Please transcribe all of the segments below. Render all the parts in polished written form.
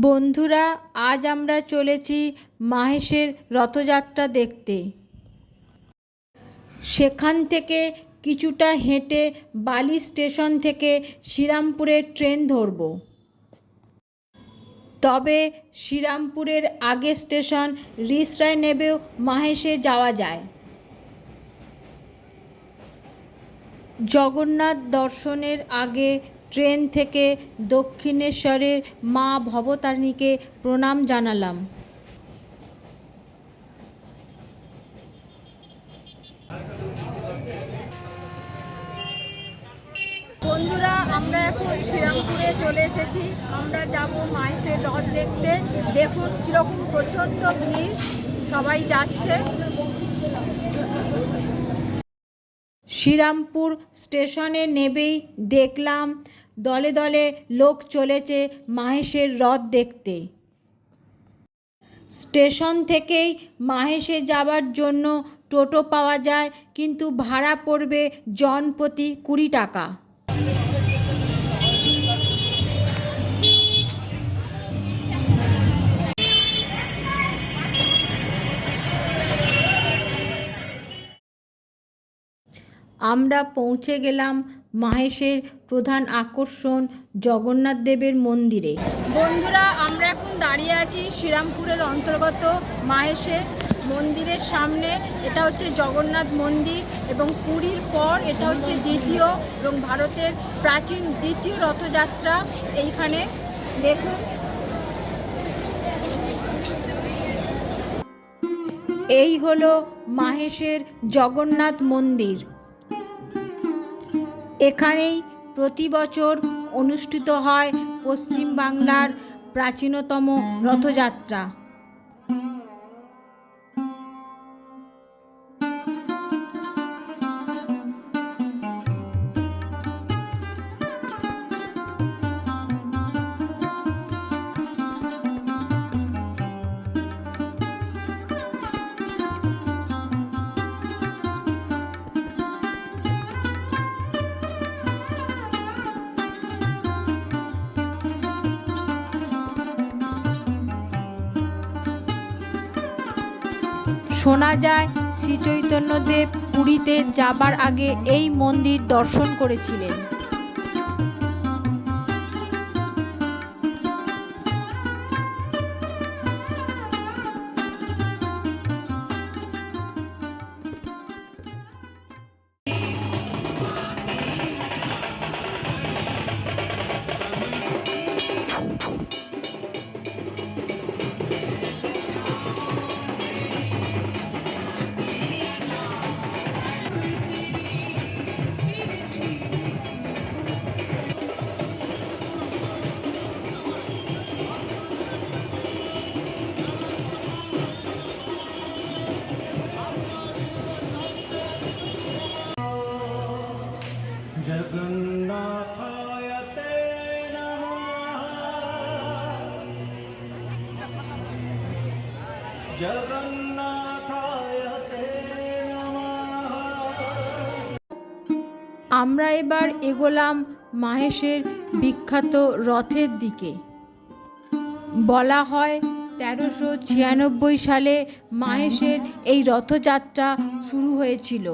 বন্ধুরা, আজ আমরা চলেছি মাহেশের রথযাত্রা দেখতে। সেখান থেকে কিছুটা হেঁটে বালি স্টেশন থেকে শ্রীরামপুরের ট্রেন ধরব। তবে শ্রীরামপুরের আগে স্টেশন রিষড়ায় নেমেও মাহেশে যাওয়া যায়। জগন্নাথ দর্শনের আগে ট্রেন থেকে দক্ষিণেশ্বরের মা ভবতারিণীকে প্রণাম জানালাম। বন্ধুরা, আমরা এখন শ্রীরামপুরে চলে এসেছি। আমরা যাব মাহেশের রথ দেখতে। দেখুন কীরকম প্রচণ্ড ভিড়, সবাই যাচ্ছে। শ্রীরামপুর স্টেশনে নেমেই দেখলাম দলে দলে লোক চলেছে মাহেশের রথ দেখতে। স্টেশন থেকেই মাহেশে যাবার জন্য টোটো পাওয়া যায়, কিন্তু ভাড়া পড়বে জনপ্রতি 20 টাকা। আমরা পৌঁছে গেলাম মাহেশের প্রধান আকর্ষণ জগন্নাথ দেবের মন্দিরে। বন্ধুরা, আমরা এখন দাঁড়িয়ে আছি শ্রীরামপুরের অন্তর্গত মাহেশের মন্দিরের সামনে। এটা হচ্ছে জগন্নাথ মন্দির এবং পুরীর পর এটা হচ্ছে দ্বিতীয় এবং ভারতের প্রাচীন দ্বিতীয় রথযাত্রা। এইখানে দেখুন, এই হলো মাহেশের জগন্নাথ মন্দির। এখানেই প্রতি বছর অনুষ্ঠিত হয় পশ্চিমবাংলার প্রাচীনতম রথযাত্রা। শোনা যায় শ্রীচৈতন্যদেব পুরীতে যাবার আগে এই মন্দির দর্শন করেছিলেন। जगन्नाथाय ते नमः, जगन्नाथाय ते नमः। আমরা এবার এগোলাম মাহেশের বিখ্যাত রথের দিকে। বলা হয় 1396 সালে মাহেশের এই রথযাত্রা শুরু হয়েছিল।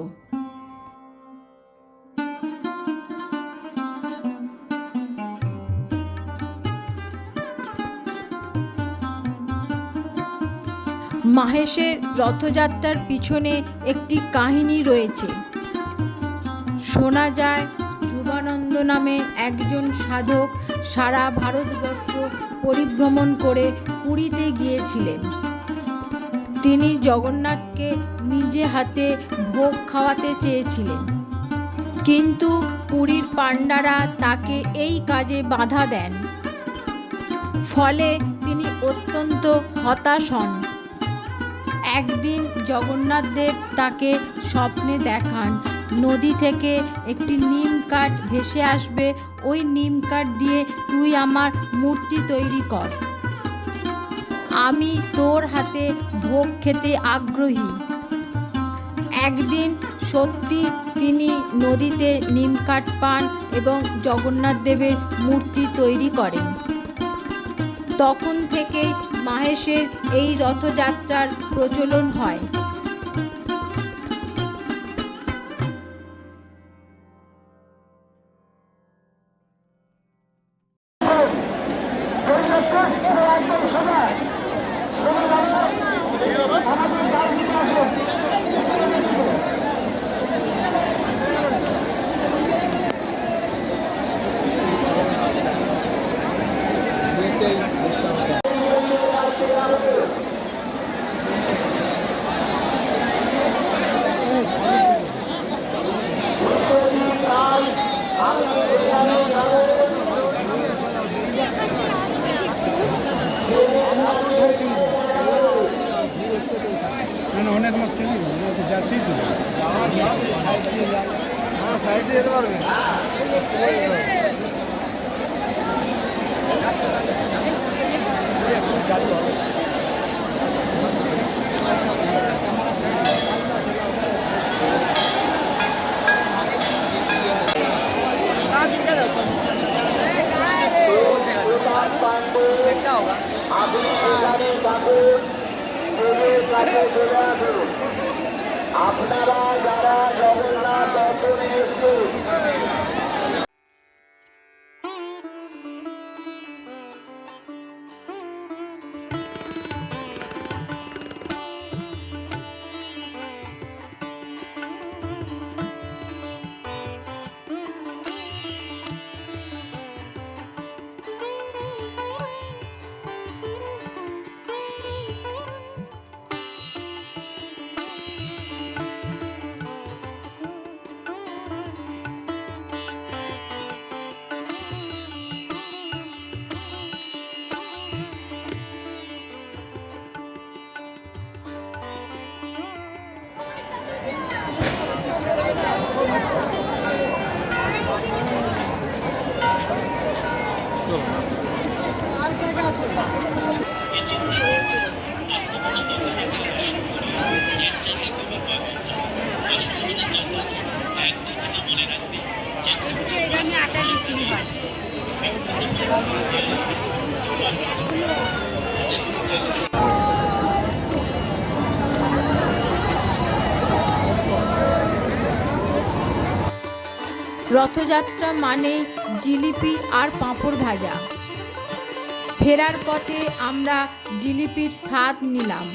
মাহেশের রথযাত্রার পিছনে একটি কাহিনী রয়েছে। শোনা যায় ধ্রুবানন্দ নামে একজন সাধক সারা ভারতবর্ষ পরিভ্রমণ করে পুরীতে গিয়েছিলেন। তিনি জগন্নাথকে নিজে হাতে ভোগ খাওয়াতে চেয়েছিলেন, কিন্তু পুরীর পাণ্ডারা তাকে এই কাজে বাধা দেন। ফলে তিনি অত্যন্ত হতাশ হন। একদিন জগন্নাথ দেব তাকে স্বপ্নে দেখান নদী থেকে একটি নিম কাঠ ভেসে আসবে, ওই নিম কাঠ দিয়ে তুই আমার মূর্তি তৈরি কর, আমি তোর হাতে ভোগ খেতে আগ্রহী। একদিন সত্যি তিনি নদীতে নিম কাঠ পান এবং জগন্নাথ দেবের মূর্তি তৈরি করেন। তখন থেকেই মাহেশের এই রথযাত্রার প্রচলন হয়। অনেক লোক চলে যাচ্ছেই তো সাইডে যেতে পারবে। আপনারা যারা জগন্নাথ দর্শনে এসেছেন রথযাত্রা মানে জিলিপি আর পাঁপড় ভাজা। ফেরার পথে আমরা জিলিপির স্বাদ নিলাম।